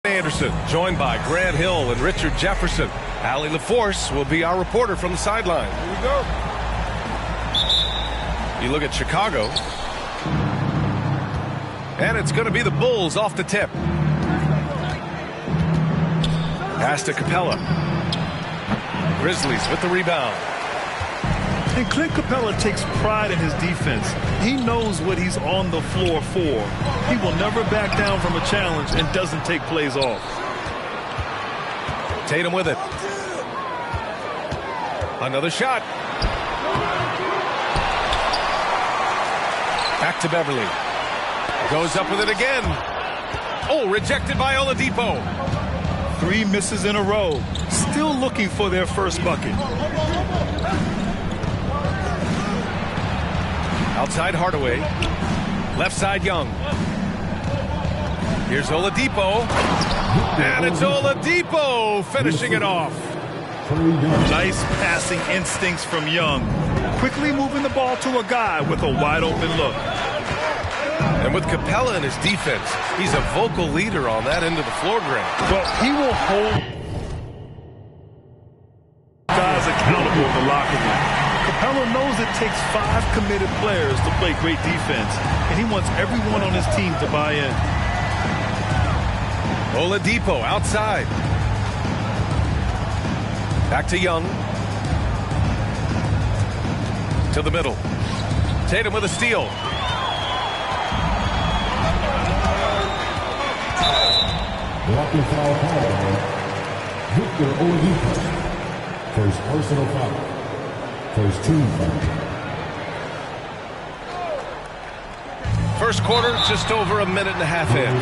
Anderson, joined by Grant Hill and Richard Jefferson. Allie LaForce will be our reporter from the sideline. Here we go. You look at Chicago, and it's going to be the Bulls off the tip. Pass to Capella. Grizzlies with the rebound. And Clint Capella takes pride in his defense. He knows what he's on the floor for. He will never back down from a challenge and doesn't take plays off. Tatum with it. Another shot. Back to Beverly. Goes up with it again. Oh, rejected by Oladipo. 3 misses in a row. Still looking for their first bucket. Outside Hardaway. Left side Young. Here's Oladipo. And it's Oladipo finishing it off. Nice passing instincts from Young. Quickly moving the ball to a guy with a wide open look. And with Capella in his defense, he's a vocal leader on that end of the floor, Grant. Well, he will hold guys accountable in the locker room. Capella knows it takes 5 committed players to play great defense, and he wants everyone on his team to buy in. Oladipo outside. Back to Young. To the middle. Tatum with a steal. Blocking foul call. Victor Oladipo. First personal foul. First team foul. First quarter, just over a minute and a half in.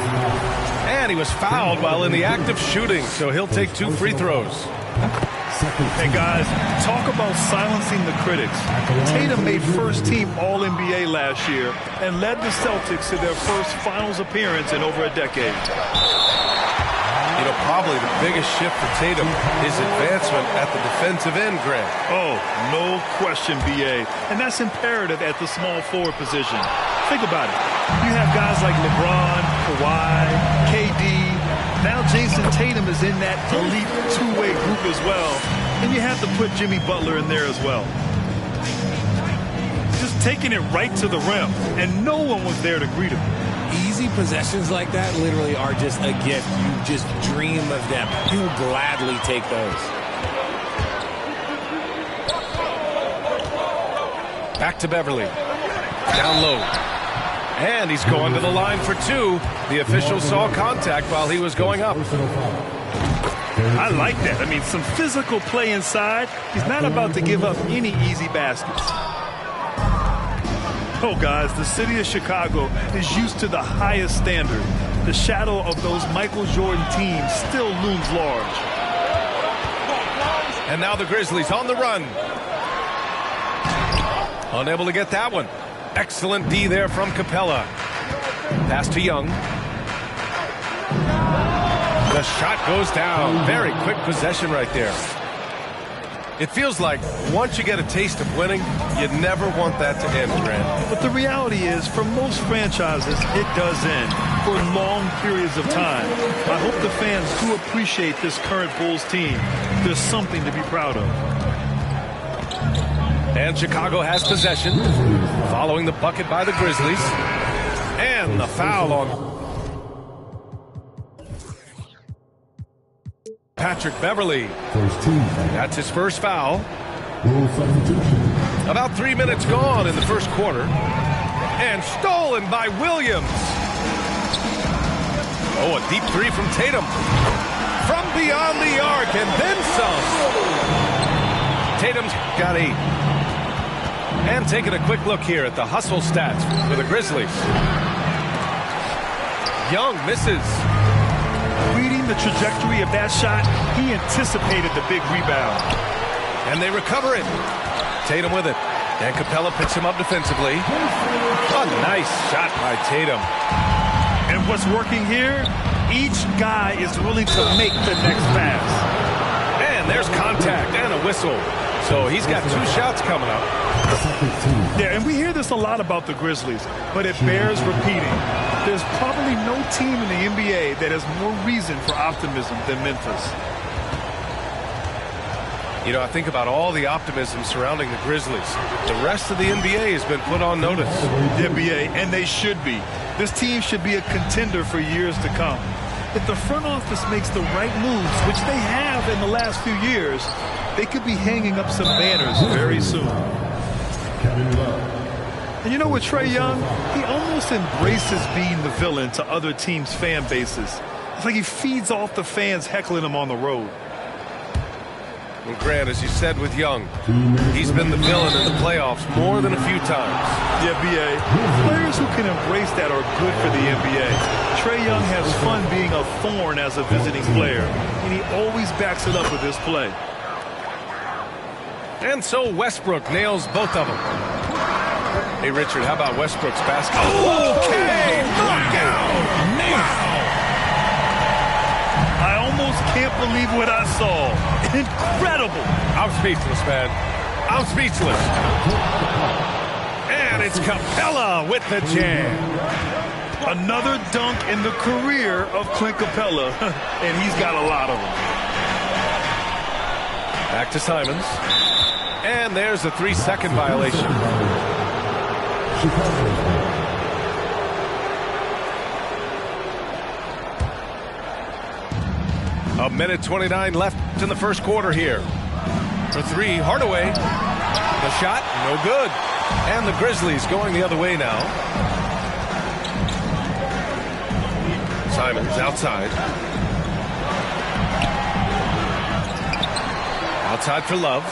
And he was fouled while in the act of shooting, so he'll take 2 free throws. Hey guys, talk about silencing the critics. Tatum made first team All-NBA last year and led the Celtics to their first finals appearance in over a decade. You know, probably the biggest shift for Tatum is advancement at the defensive end, Grant. Oh, no question, B.A. And that's imperative at the small forward position. Think about it. You have guys like LeBron, Kawhi, KD. Now Jason Tatum is in that elite two-way group as well. And you have to put Jimmy Butler in there as well. Just taking it right to the rim, and no one was there to greet him. Easy possessions like that literally are just a gift. You just dream of them. You'll gladly take those. Back to Beverly. Down low. And he's going to the line for 2. The official saw contact while he was going up. I like that. I mean, some physical play inside. He's not about to give up any easy baskets. Oh, guys, the city of Chicago is used to the highest standard. The shadow of those Michael Jordan teams still looms large. And now the Grizzlies on the run. Unable to get that one. Excellent D there from Capella. Pass to Young. The shot goes down. Very quick possession right there. It feels like once you get a taste of winning, you never want that to end, Grant. But the reality is, for most franchises, it does end for long periods of time. I hope the fans do appreciate this current Bulls team. There's something to be proud of. And Chicago has possession, following the bucket by the Grizzlies. And the foul on Patrick Beverly. That's his first foul. About 3 minutes gone in the first quarter. And stolen by Williams. Oh, a deep 3 from Tatum. From beyond the arc and then some. Tatum's got 8. And taking a quick look here at the hustle stats for the Grizzlies. Young misses. Reading the trajectory of that shot, he anticipated the big rebound. And they recover it. Tatum with it. And Capella picks him up defensively. A nice shot by Tatum. And what's working here? Each guy is willing to make the next pass. And there's contact and a whistle. So he's got 2 shots coming up. Yeah, and we hear this a lot about the Grizzlies, but it bears repeating. There's probably no team in the NBA that has more reason for optimism than Memphis. You know, I think about all the optimism surrounding the Grizzlies. The rest of the NBA has been put on notice. The NBA, and they should be. This team should be a contender for years to come. If the front office makes the right moves, which they have in the last few years, they could be hanging up some banners very soon. And you know what, Trae Young? He almost embraces being the villain to other teams' fan bases. It's like he feeds off the fans heckling him on the road. Well, Grant, as you said with Young, he's been the villain in the playoffs more than a few times. Yeah, B.A. Players who can embrace that are good for the NBA. Trae Young has fun being a thorn as a visiting player, and he always backs it up with his play. And so Westbrook nails both of them. Hey, Richard, how about Westbrook's basket? Okay, knockout! Wow! I almost can't believe what I saw. Incredible! I'm speechless, man. I'm speechless. And it's Capella with the jam. Another dunk in the career of Clint Capella, and he's got a lot of them. Back to Simons. And there's a 3-second violation. A minute 29 left in the first quarter here. For 3, Hardaway. The shot, no good. And the Grizzlies going the other way now. Simons outside. Outside for Love.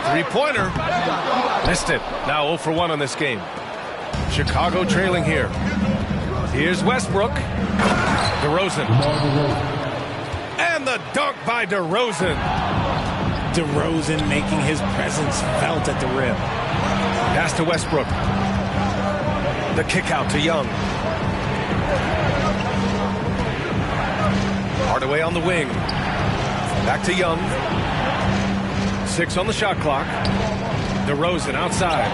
3-pointer. Missed it. Now 0 for 1 on this game. Chicago trailing here. Here's Westbrook. DeRozan. And the dunk by DeRozan. DeRozan making his presence felt at the rim. Pass to Westbrook. The kick out to Young. Hardaway on the wing. Back to Young. 6 on the shot clock. DeRozan outside.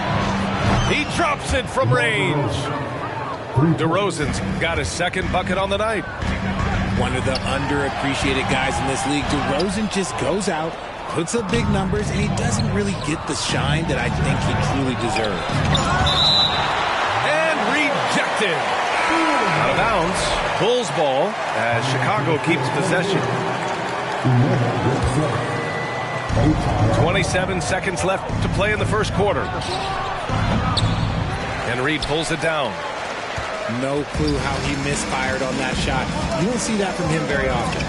He drops it from range. DeRozan's got his second bucket on the night. One of the underappreciated guys in this league. DeRozan just goes out, puts up big numbers, and he doesn't really get the shine that I think he truly deserves. And rejected. Out of bounds. Bulls ball as Chicago keeps possession. 27 seconds left to play in the first quarter. And Reed pulls it down. No clue how he misfired on that shot. You don't see that from him very often.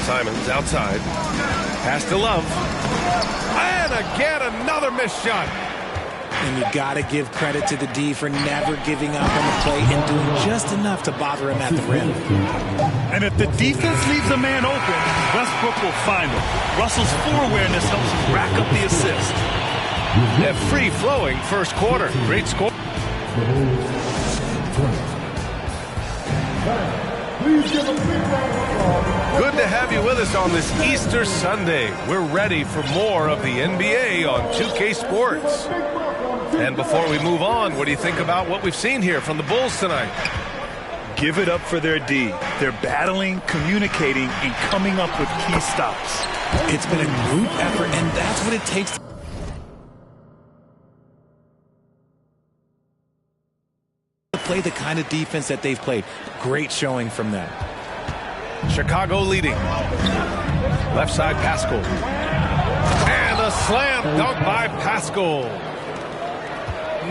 Simons outside. Pass to Love. And again, another missed shot. And you got to give credit to the D for never giving up on the play and doing just enough to bother him at the rim. And if the defense leaves a man open, Westbrook will find him. Russell's floor awareness helps him rack up the assist. A free-flowing first quarter. Great score. Good to have you with us on this Easter Sunday. We're ready for more of the NBA on 2K Sports. And before we move on, what do you think about what we've seen here from the Bulls tonight? Give it up for their D. They're battling, communicating, and coming up with key stops. It's been a group effort, and that's what it takes to play the kind of defense that they've played. Great showing from them. Chicago leading. Left side, Pascal. And a slam dunk by Pascal.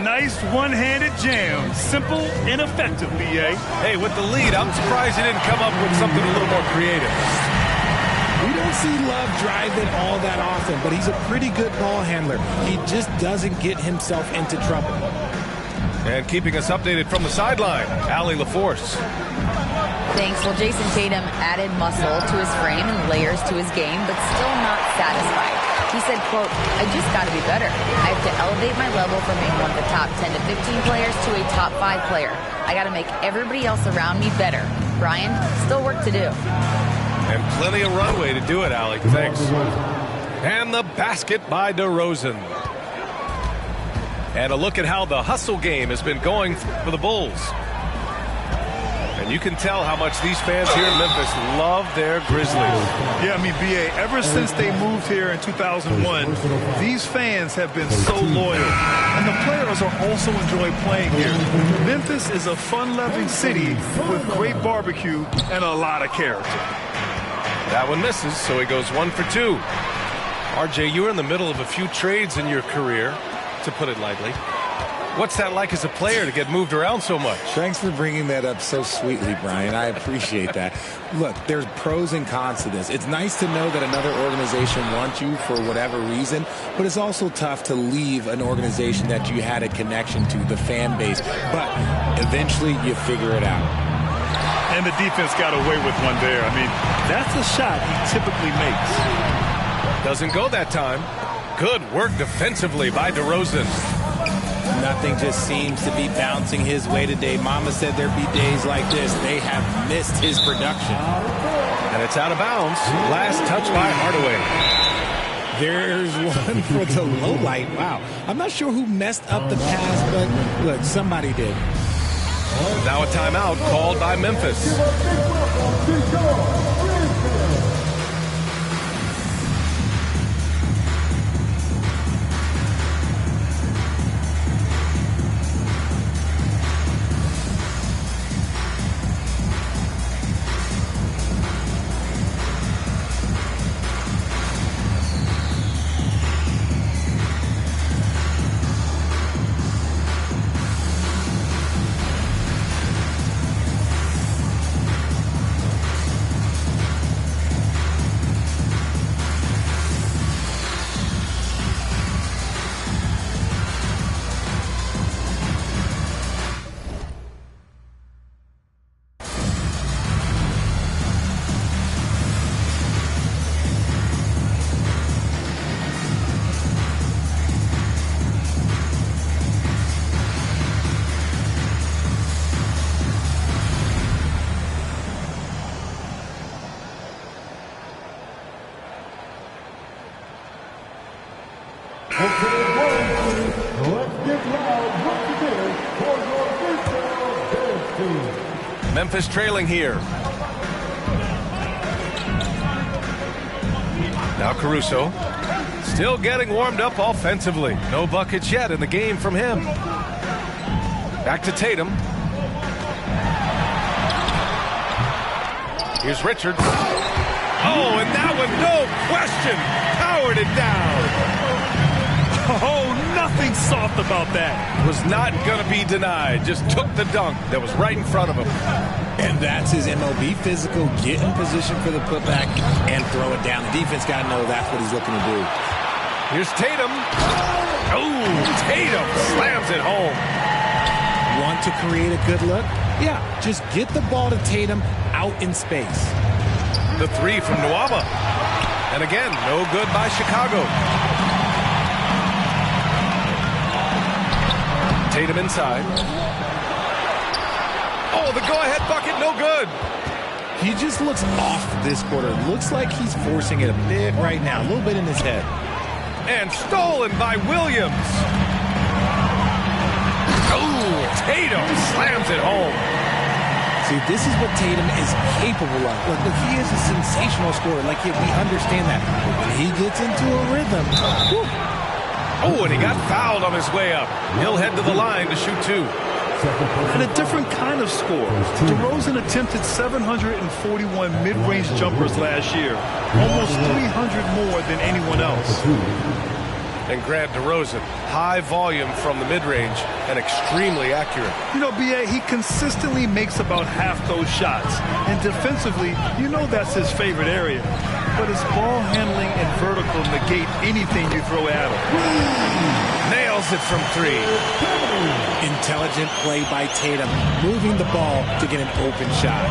Nice one-handed jam. Simple and effective, B.A. Hey, with the lead, I'm surprised he didn't come up with something a little more creative. We don't see Love drive it all that often, but he's a pretty good ball handler. He just doesn't get himself into trouble. And keeping us updated from the sideline, Allie LaForce. Thanks. Well, Jason Tatum added muscle to his frame and layers to his game, but still not satisfied. He said, quote, I just got to be better. I have to elevate my level from being one of the top 10 to 15 players to a top 5 player. I got to make everybody else around me better. Brian, still work to do. And plenty of runway to do it, Alec. Thanks. And the basket by DeRozan. And a look at how the hustle game has been going for the Bulls. And you can tell how much these fans here in Memphis love their Grizzlies. Yeah, I mean, B.A., ever since they moved here in 2001, these fans have been so loyal. And the players are also enjoying playing here. Memphis is a fun-loving city with great barbecue and a lot of character. That one misses, so he goes 1 for 2. RJ, you were in the middle of a few trades in your career, to put it lightly. What's that like as a player to get moved around so much? Thanks for bringing that up so sweetly, Brian. I appreciate that. Look, there's pros and cons to this. It's nice to know that another organization wants you for whatever reason, but it's also tough to leave an organization that you had a connection to, the fan base. But eventually you figure it out. And the defense got away with one there. I mean, that's a shot he typically makes. Doesn't go that time. Good work defensively by DeRozan. Nothing just seems to be bouncing his way today. Mama said there'd be days like this. They have missed his production. And it's out of bounds. Last touch by Hardaway. There's one for the low light. Wow. I'm not sure who messed up the pass, but look, somebody did. Now a timeout called by Memphis. Memphis trailing here. Now Caruso. Still getting warmed up offensively. No buckets yet in the game from him. Back to Tatum. Here's Richards. Oh, and that one, no question, powered it down. Oh, nothing soft about that. Was not going to be denied. Just took the dunk that was right in front of him. And that's his MLB physical. Get in position for the putback and throw it down. The defense got to know that's what he's looking to do. Here's Tatum. Oh, Tatum slams it home. Want to create a good look? Yeah, just get the ball to Tatum out in space. The three from Nwaba. And again, no good by Chicago. Tatum inside. Oh, the go-ahead bucket, no good. He just looks off this quarter. Looks like he's forcing it a bit right now. A little bit in his head. And stolen by Williams. Oh, Tatum slams it home. See, this is what Tatum is capable of. Look, he is a sensational scorer. Like, we understand that. But when he gets into a rhythm, whew. Oh, and he got fouled on his way up. He'll head to the line to shoot two. And a different kind of score. DeRozan attempted 741 mid-range jumpers last year. Almost 300 more than anyone else. And Grant DeRozan, high volume from the mid-range and extremely accurate. You know, B.A., he consistently makes about half those shots. And defensively, you know that's his favorite area. But his ball handling and vertical negate anything you throw at him. Nails it from three. Intelligent play by Tatum, moving the ball to get an open shot.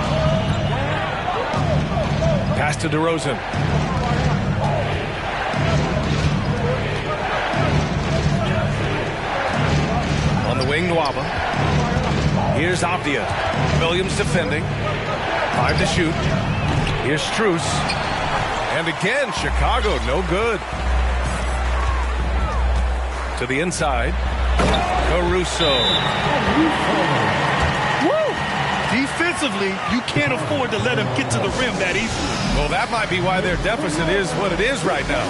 Pass to DeRozan. On the wing, Nwaba. Here's Avdia. Williams defending. 5 to shoot. Here's Strus. And again, Chicago, no good. To the inside. Caruso. Woo! Defensively, you can't afford to let him get to the rim that easily. Well, that might be why their deficit is what it is right now.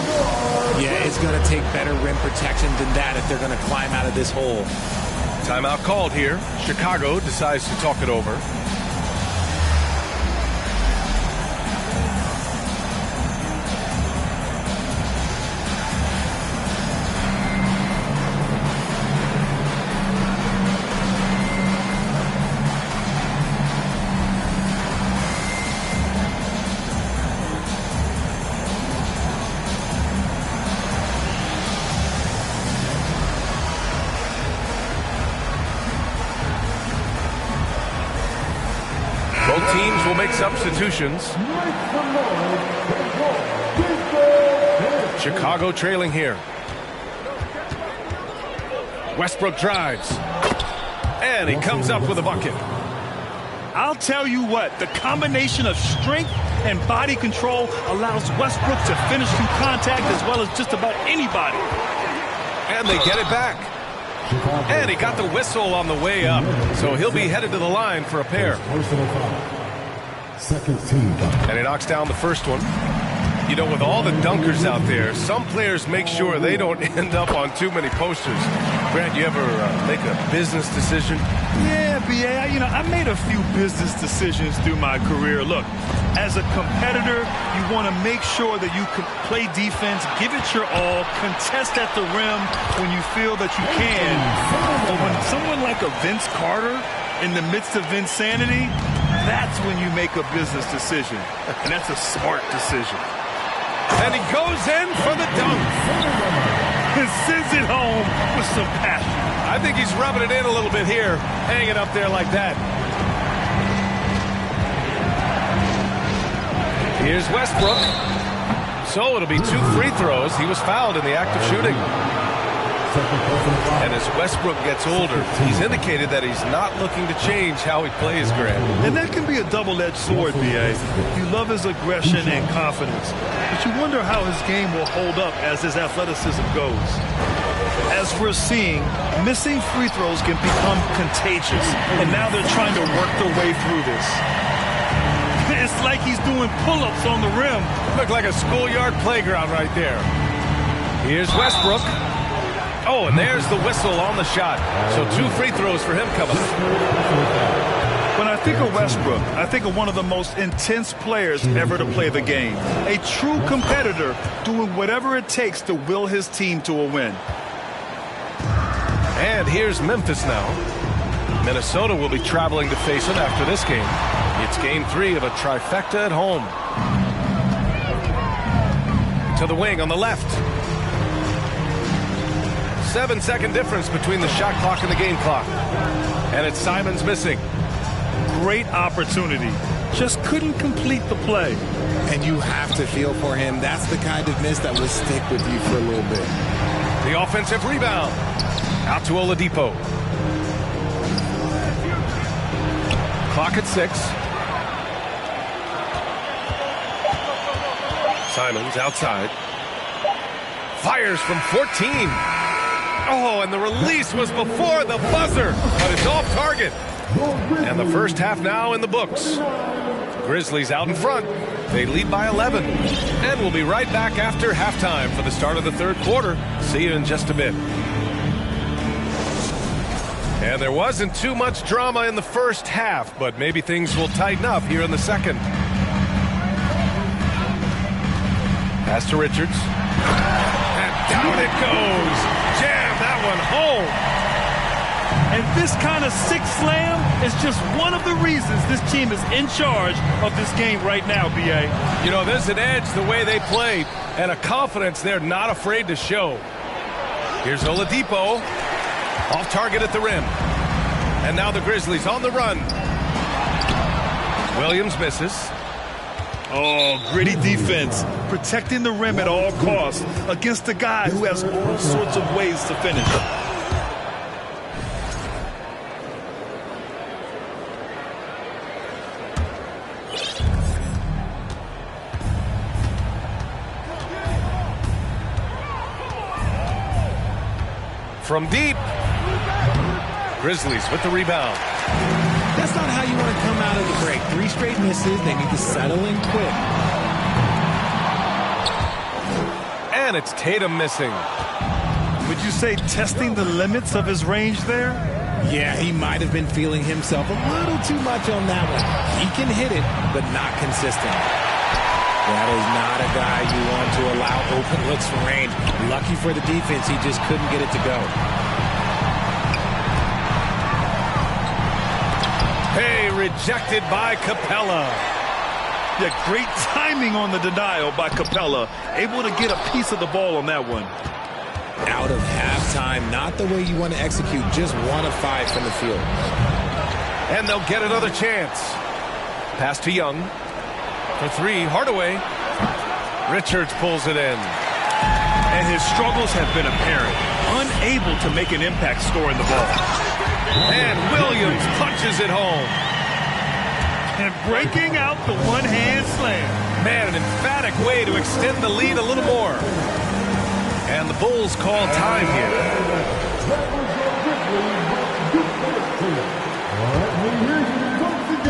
Yeah, it's going to take better rim protection than that if they're going to climb out of this hole. Timeout called here. Chicago decides to talk it over. Both teams will make substitutions. Chicago trailing here. Westbrook drives. And he comes up with a bucket. I'll tell you what, the combination of strength and body control allows Westbrook to finish through contact as well as just about anybody. And they get it back. And he got the whistle on the way up. So he'll be headed to the line for a pair. Personal foul. Second team foul. And he knocks down the first one. You know, with all the dunkers out there, some players make sure they don't end up on too many posters. Grant, you ever make a business decision? Yeah, B.A., I made a few business decisions through my career. Look, as a competitor, you want to make sure that you can play defense, give it your all, contest at the rim when you feel that you can. But when someone like a Vince Carter in the midst of insanity, that's when you make a business decision. And that's a smart decision. And he goes in for the dunk. And sends it home with some passion. I think he's rubbing it in a little bit here, hanging up there like that. Here's Westbrook. So it'll be 2 free throws. He was fouled in the act of shooting. And as Westbrook gets older, he's indicated that he's not looking to change how he plays, Grant. And that can be a double-edged sword, B.A. You love his aggression and confidence, but you wonder how his game will hold up as his athleticism goes. As we're seeing, missing free throws can become contagious, and now they're trying to work their way through this. It's like he's doing pull-ups on the rim. Look like a schoolyard playground right there. Here's Westbrook. Oh, and there's the whistle on the shot. So 2 free throws for him coming up. When I think of Westbrook, I think of one of the most intense players ever to play the game. A true competitor doing whatever it takes to will his team to a win. And here's Memphis now. Minnesota will be traveling to face him after this game. It's game 3 of a trifecta at home. To the wing on the left. 7-second difference between the shot clock and the game clock. And it's Simons missing. Great opportunity. Just couldn't complete the play. And you have to feel for him. That's the kind of miss that will stick with you for a little bit. The offensive rebound. Out to Oladipo. Clock at 6. Simons outside. Fires from 14. Oh, and the release was before the buzzer, but it's off target. And the first half now in the books. Grizzlies out in front. They lead by 11. And we'll be right back after halftime for the start of the third quarter. See you in just a bit. And there wasn't too much drama in the first half, but maybe things will tighten up here in the second. Pass to Richards. And down it goes. Jam that one home. And this kind of six slam is just one of the reasons this team is in charge of this game right now, B.A. You know, there's an edge the way they played and a confidence they're not afraid to show. Here's Oladipo. Off target at the rim. And now the Grizzlies on the run. Williams misses. Oh, gritty defense. Protecting the rim at all costs against a guy who has all sorts of ways to finish. from deep. Grizzlies with the rebound. That's not how you want to come out of the break. 3 straight misses. They need to settle in quick. And it's Tatum missing. Would you say testing the limits of his range there? Yeah, he might have been feeling himself a little too much on that one. He can hit it, but not consistent. That is not a guy you want to allow open looks from range. Lucky for the defense, he just couldn't get it to go. Hey, rejected by Capella. Yeah, great timing on the denial by Capella. Able to get a piece of the ball on that one. Out of halftime, not the way you want to execute. Just 1 of 5 from the field. And they'll get another chance. Pass to Young. For 3, Hardaway. Richards pulls it in. And his struggles have been apparent. Unable to make an impact scoring the ball. And Williams punches it home. And breaking out the one-hand slam. Man, an emphatic way to extend the lead a little more. And the Bulls call time here.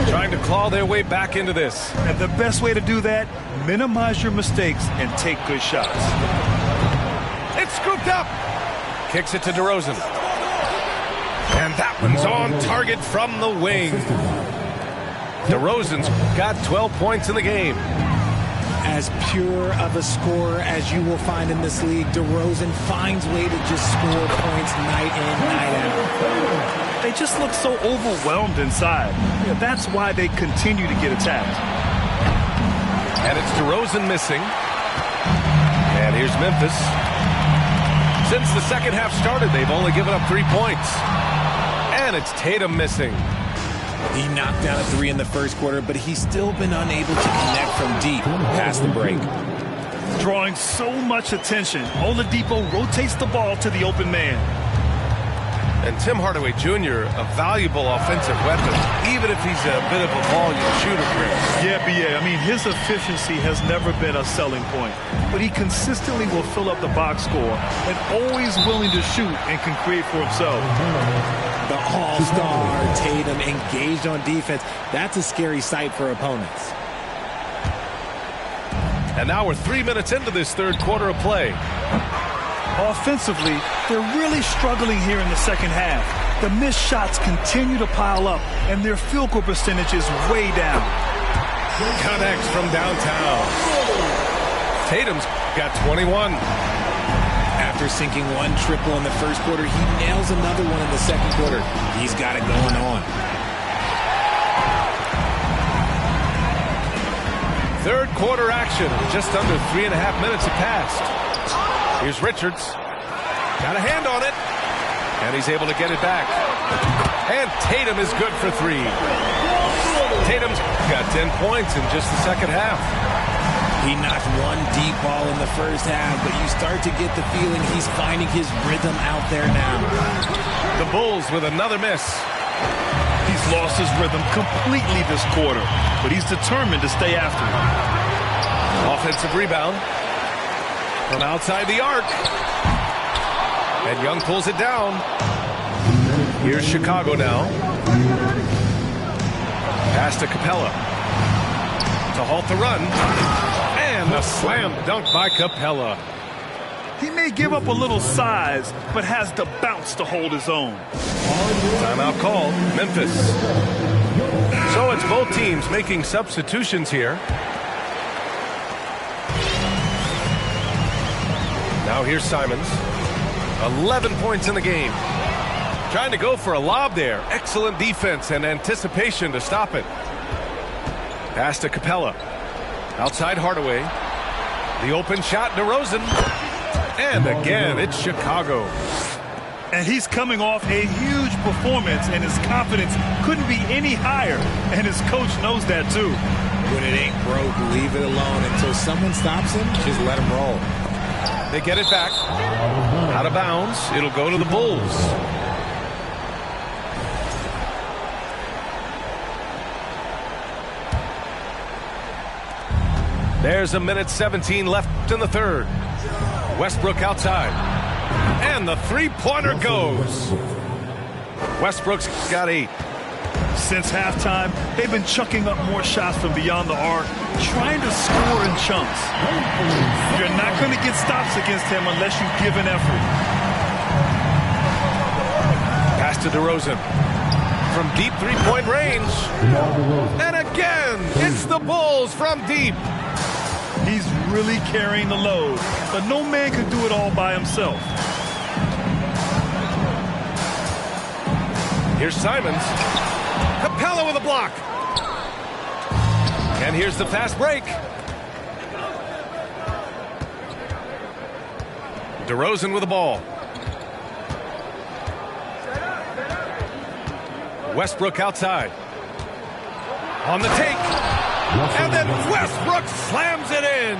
Trying to claw their way back into this. And the best way to do that, minimize your mistakes and take good shots. It's scooped up. Kicks it to DeRozan. And that one's on target from the wing. DeRozan's got 12 points in the game. As pure of a scorer as you will find in this league, DeRozan finds way to just score points night in, night out. They just look so overwhelmed inside. Yeah, that's why they continue to get attacked. And it's DeRozan missing. And here's Memphis. Since the second half started, they've only given up 3 points. And it's Tatum missing. He knocked down a 3 in the first quarter, but he's still been unable to connect from deep past the break. Drawing so much attention, Oladipo rotates the ball to the open man. And Tim Hardaway Jr., a valuable offensive weapon, even if he's a bit of a volume shooter, Chris. Yeah, B.A. I mean, his efficiency has never been a selling point, but he consistently will fill up the box score and always willing to shoot and can create for himself. The all-star Tatum engaged on defense. That's a scary sight for opponents. And now we're 3 minutes into this third quarter of play. Offensively, they're really struggling here in the second half. The missed shots continue to pile up, and their field goal percentage is way down. Connects from downtown. Tatum's got 21. After sinking 1 triple in the first quarter, he nails another one in the second quarter. He's got it going on. Third quarter action. Just under 3.5 minutes have passed. Here's Richards. Got a hand on it. And he's able to get it back. And Tatum is good for 3. Tatum's got 10 points in just the second half. He knocked 1 deep ball in the first half, but you start to get the feeling he's finding his rhythm out there now. The Bulls with another miss. He's lost his rhythm completely this quarter, but he's determined to stay after it. Offensive rebound. From outside the arc. And Young pulls it down. Here's Chicago now. Pass to Capella. To halt the run. And a slam dunk by Capella. He may give up a little size, but has the bounce to hold his own. Timeout called. Memphis. So it's both teams making substitutions here. Now here's Simons. 11 points in the game. Trying to go for a lob there. Excellent defense and anticipation to stop it. Pass to Capella. Outside Hardaway. The open shot, DeRozan. And again, it's Chicago. And he's coming off a huge performance, and his confidence couldn't be any higher. And his coach knows that too. When it ain't broke, leave it alone until someone stops him. Just let him roll. They get it back. Out of bounds. It'll go to the Bulls. There's 1:17 left in the third. Westbrook outside. And the three-pointer goes. Westbrook's got 8. Since halftime, they've been chucking up more shots from beyond the arc, trying to score in chunks. You're not going to get stops against him unless you give an effort. Pass to DeRozan. From deep three-point range. And again, it's the Bulls from deep. He's really carrying the load, but no man can do it all by himself. Here's Simons. Capella with a block. And here's the fast break. DeRozan with the ball. Westbrook outside. On the take. And then Westbrook slams it in.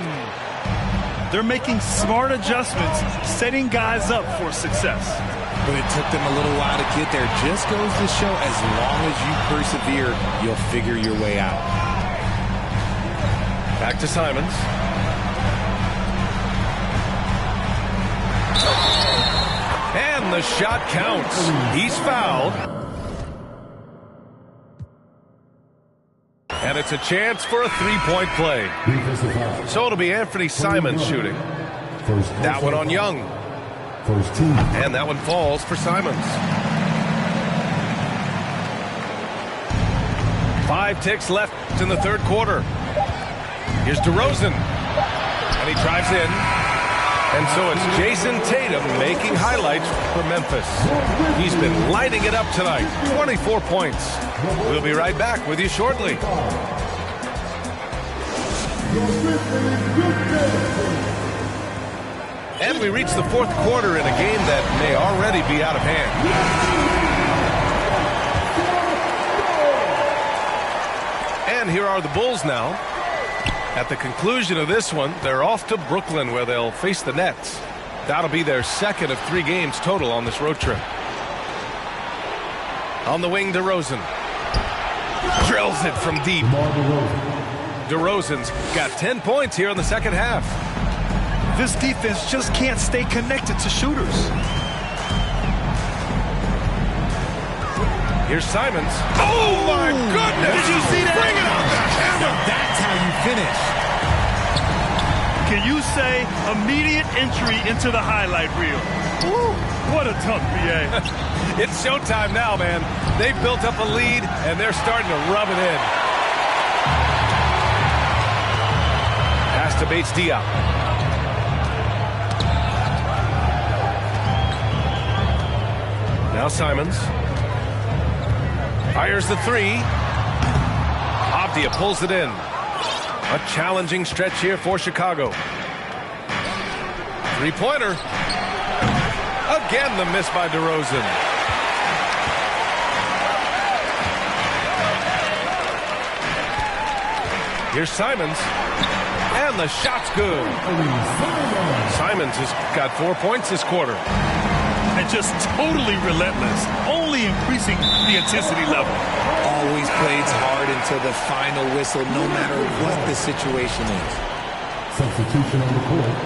They're making smart adjustments, setting guys up for success. But it took them a little while to get there. Just goes to show as long as you persevere, you'll figure your way out. Back to Simons. And the shot counts. He's fouled. And it's a chance for a three-point play. So it'll be Anthony Simons shooting. That one on Young. And that one falls for Simons. 5 ticks left in the third quarter. Here's DeRozan. And he drives in. And so it's Jason Tatum making highlights for Memphis. He's been lighting it up tonight. 24 points. We'll be right back with you shortly. And we reach the fourth quarter in a game that may already be out of hand. And here are the Bulls now. At the conclusion of this one, they're off to Brooklyn where they'll face the Nets. That'll be their second of 3 games total on this road trip. On the wing, DeRozan. Drills it from deep. DeRozan's got 10 points here in the second half. This defense just can't stay connected to shooters. Here's Simons. Oh, my goodness! Did you see that? Bring it on the camera! That's how you finish. Can you say immediate entry into the highlight reel? Woo, what a dunk, B.A. It's showtime now, man. They've built up a lead, and they're starting to rub it in. Pass to Bates-Diop. Now Simons. Fires the 3. Avdija pulls it in. A challenging stretch here for Chicago. Three-pointer. Again, the miss by DeRozan. Here's Simons. And the shot's good. Simons has got 4 points this quarter. And just totally relentless, only increasing the intensity level. Always plays hard until the final whistle, no matter what the situation is. Substitution on the court.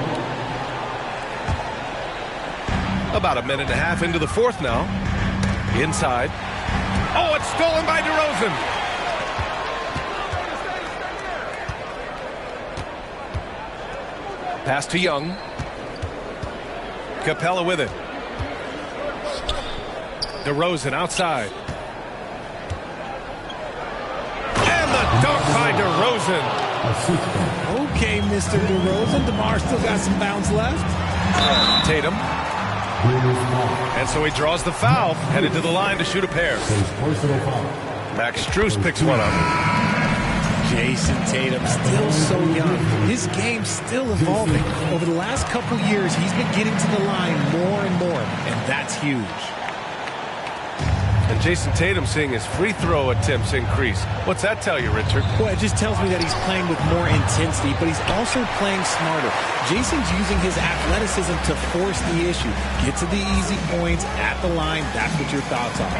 About a minute and a half into the fourth now. Inside. Oh, it's stolen by DeRozan. Pass to Young. Capella with it. DeRozan outside. And the dunk by DeRozan. Okay, Mr. DeRozan. DeMar still got some bounce left. Tatum. And so he draws the foul, headed to the line to shoot a pair. Max Strus picks one up. Jason Tatum, still so young. His game's still evolving. Over the last couple years, he's been getting to the line more and more, and that's huge. And Jason Tatum seeing his free throw attempts increase. What's that tell you, Richard? Well, it just tells me that he's playing with more intensity, but he's also playing smarter. Jason's using his athleticism to force the issue. Get to the easy points at the line. That's what your thoughts are.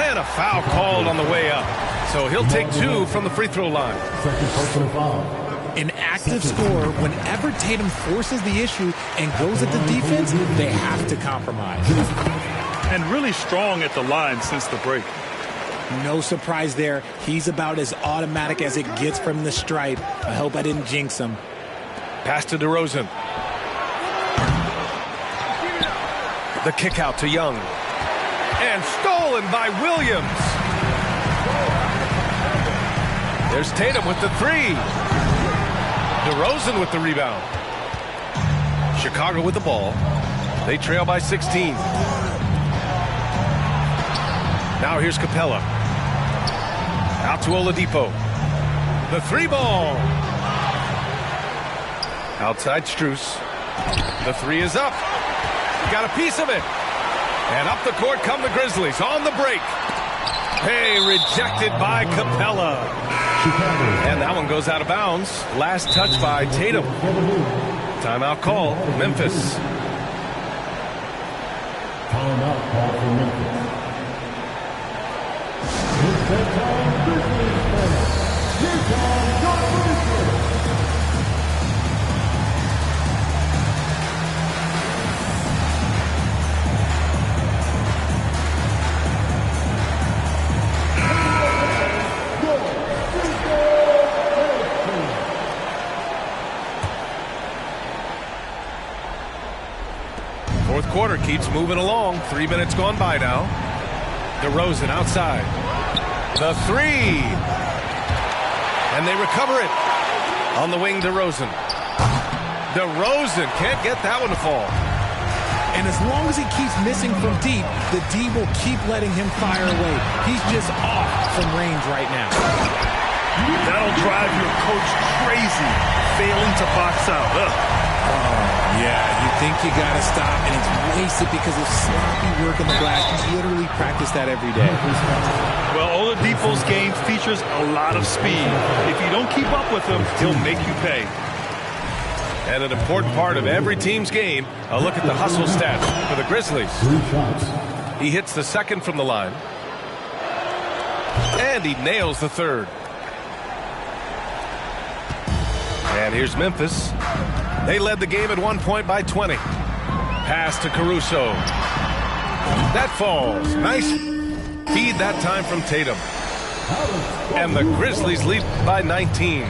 And a foul called on the way up. So he'll take 2 from the free throw line. Second personal foul. An active scorer, whenever Tatum forces the issue and goes at the defense, they have to compromise. And really strong at the line since the break. No surprise there. He's about as automatic as it gets from the stripe. I hope I didn't jinx him. Pass to DeRozan. The kick out to Young. And stolen by Williams. There's Tatum with the three. DeRozan with the rebound. Chicago with the ball. They trail by 16. Now here's Capella. Out to Oladipo. The three ball. Outside Strus. The three is up. Got a piece of it. And up the court come the Grizzlies on the break. Hey, rejected by Capella. And that one goes out of bounds. Last touch by Tatum. Timeout call, Memphis. Timeout call for Memphis. Fourth quarter keeps moving along. 3 minutes gone by now. DeRozan outside. The three. And they recover it. On the wing, DeRozan. DeRozan can't get that one to fall. And as long as he keeps missing from deep, the D will keep letting him fire away. He's just off from range right now. That'll drive your coach crazy, failing to box out. Yeah, you think you got to stop, and it's wasted because of sloppy work in the glass. He's literally practiced that every day. Well, Oladipo's game features a lot of speed. If you don't keep up with him, he'll make you pay. And an important part of every team's game, a look at the hustle stats for the Grizzlies. 3 shots. He hits the second from the line. And he nails the third. And here's Memphis. They led the game at 1 point by 20. Pass to Caruso. That falls. Nice feed that time from Tatum. And the Grizzlies lead by 19.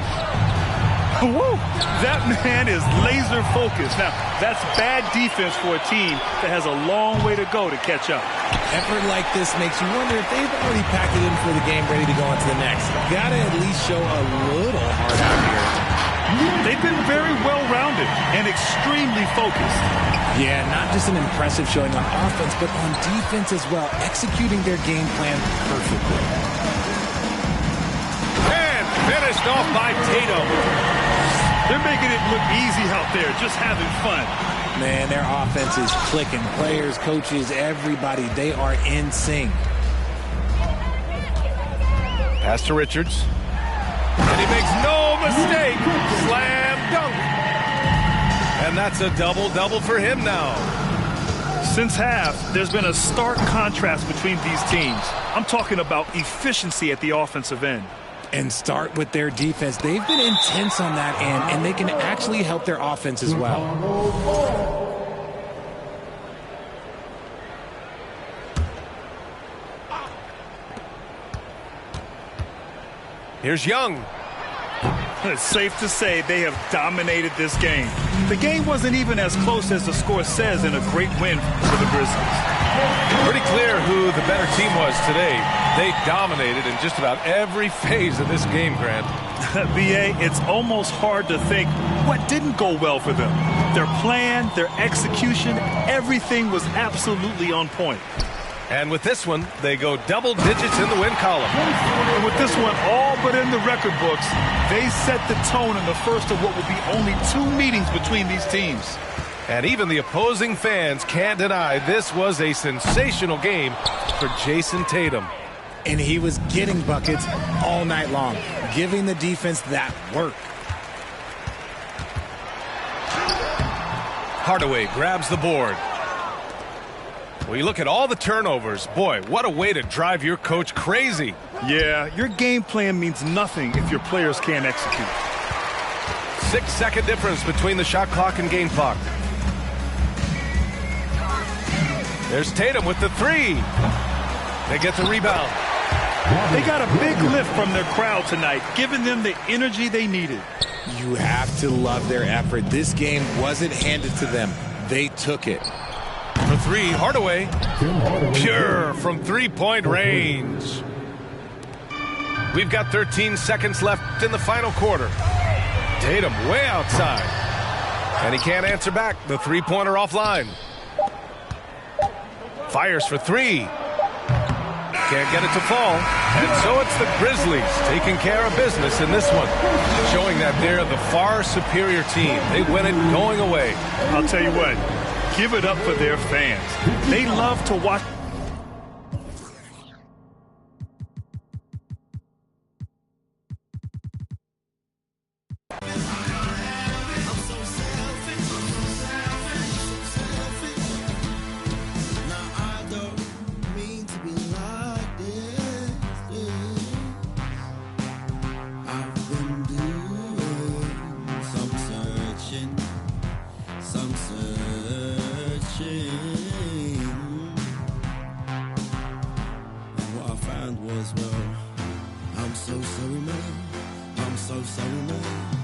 Woo! That man is laser focused. Now, that's bad defense for a team that has a long way to go to catch up. Effort like this makes you wonder if they've already packed it in for the game, ready to go on to the next. Got to at least show a little heart out here. They've been very well-rounded and extremely focused. Yeah, not just an impressive showing on offense, but on defense as well, executing their game plan perfectly. And finished off by Tatum. They're making it look easy out there, just having fun. Man, their offense is clicking. Players, coaches, everybody, they are in sync. Pass to Richards. And he makes no mistake. Slam dunk. And that's a double-double for him now. Since half, there's been a stark contrast between these teams. I'm talking about efficiency at the offensive end. And start with their defense. They've been intense on that end, and they can actually help their offense as well. Here's Young. It's safe to say they have dominated this game. The game wasn't even as close as the score says in a great win for the Grizzlies. Pretty clear who the better team was today. They dominated in just about every phase of this game, Grant. B.A., it's almost hard to think what didn't go well for them. Their plan, their execution, everything was absolutely on point. And with this one, they go double digits in the win column. And with this one all but in the record books, they set the tone in the first of what will be only 2 meetings between these teams. And even the opposing fans can't deny this was a sensational game for Jason Tatum. And he was getting buckets all night long, giving the defense that work. Hardaway grabs the board. Well, you look at all the turnovers. Boy, what a way to drive your coach crazy. Yeah, your game plan means nothing if your players can't execute. 6-second difference between the shot clock and game clock. There's Tatum with the three. They get the rebound. They got a big lift from their crowd tonight, giving them the energy they needed. You have to love their effort. This game wasn't handed to them. They took it. For three, Hardaway. Pure from three-point range. We've got 13 seconds left in the final quarter. Tatum way outside. And he can't answer back. The three-pointer offline. Fires for three. Can't get it to fall. And so it's the Grizzlies taking care of business in this one, showing that they're the far superior team. They win it going away. I'll tell you what, give it up for their fans. They love to watch. Was well, I'm so sorry, man. I'm so sorry, man.